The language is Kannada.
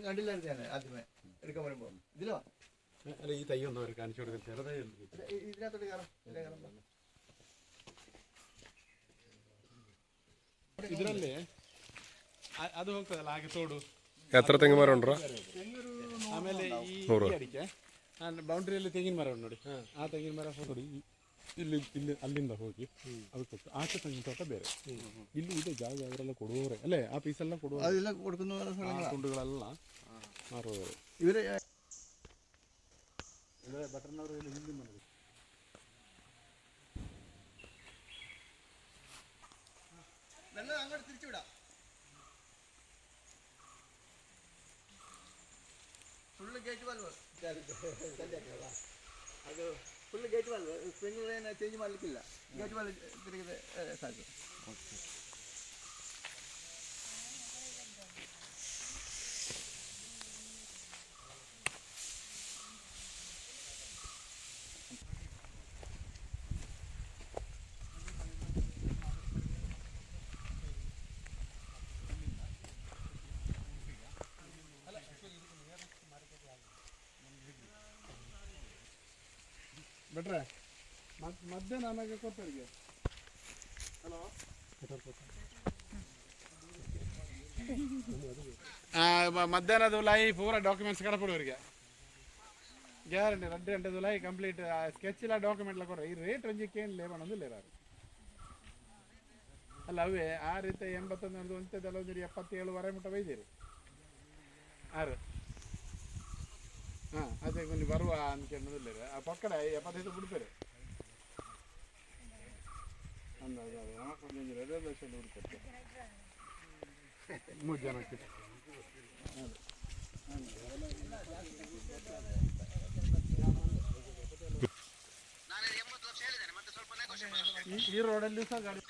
കണ്ടില്ല ആദ്യമേ എടുക്കാൻ വരുമ്പോ ഇതിലോ അല്ല ഈ തൈ ഒന്നും അവർ കാണിച്ചു കൊടുക്കാൻ ചെറുതായി ഇതിനകത്തോട്ട് കയറാം. ಇದರಲ್ಲಿ ಅದು ಹೋಗ್ತದಲ್ಲ ಹಾಗೆ ತೋಡು. ಎತ್ತರ ತೆಂಗಿನ ಮರ ಉಂಟ್ರಾ? ಆಮೇಲೆ ಈ ಅಡಿಕೆ ಬೌಂಡ್ರಿಯಲ್ಲಿ ತೆಂಗಿನ ಮರ ಉಂಟು ನೋಡಿ. ಆ ತೆಂಗಿನ ಮರ ನೋಡಿ ಇಲ್ಲಿ ಇಲ್ಲಿ ಅಲ್ಲಿಂದ ಹೋಗಿ ಅದಕ್ಕೆ ಆಚೆ ತೆಂಗಿನ ತೋಟ ಬೇರೆ. ಇಲ್ಲಿ ಇದೆ ಜಾಗ ಅವರೆಲ್ಲ ಕೊಡುವವರೆ ಅಲ್ಲೇ ಆ ಪೀಸೆಲ್ಲ ಕೊಡುವ ತುಂಡುಗಳೆಲ್ಲ ಮಾರುವವರು ಇವರೇ. ಭಟ್ರನವರು ಇಲ್ಲಿ ಹಿಂದಿನ ಮನೆ അങ്ങോട്ട് തിരിച്ചു വിടാം. ഫുള്ള് ഗേറ്റ് വാൽവ് ಅದು ಫುಲ್ ಗೇಟ್ ವಾಲ್ವ್ ಸ್ಪ್ರಿಂಗ್ಲರ್ ಏನು ಚೇಂಜ್ ಮಾಡಲಿಕ್ಕಿಲ್ಲ. ಗೇಟ್ ವಾಲ್ವ್ ತಿರುಗಿದೆ ಸಾಕು. ಬೆಟ್ರೆ ಮಧ್ಯಾಹ್ನ ನನಗೆ ಕೊಟ್ಟರಿಗೆ ಹಲೋ ಮಧ್ಯಾಹ್ನದ ಲೈ ಪೂರ ಡಾಕ್ಯುಮೆಂಟ್ಸ್ ಕಡಪಡುವರಿಗೆ ಗ್ಯಾರಂಟಿ 2 ಗಂಟೆದು ಲೈ ಕಂಪ್ಲೀಟ್ ಸ್ಕೆಚ್ ಇಲ್ಲ ಡಾಕ್ಯುಮೆಂಟ್ಲ ಕೊಡ್ರಿ. ಈ ರೇಟ್ ರಂಜಿಕ್ಕೆ ಏನು ಲೇವಣಂದು ಲೇರಾರು ಅಲ್ಲ ಅವೇ ಆ ರೀತಿ 81 ಒಂಥದ್ದೆಲ್ಲ 77 ಮುಟ್ಟ ಬೈದಿರಿ ಆರು. ಹಾಂ ಅದೇ ಕೊಂಡು ಬರುವ ಅನ್ಕೊಂಡಿಲ್ಲ ಆ ಪಕ್ಕಡ 75 ಬಿಡ್ತಾರೆ ಅಂದಾಜು. ಅದು ನಮಗೊಂದು 2 ಲಕ್ಷ ಹುಡುಕತ್ತೆ 3 ಜನಕ್ಕೆ. ಈ ರೋಡಲ್ಲಿ ಸಹ ಗಾಡಿ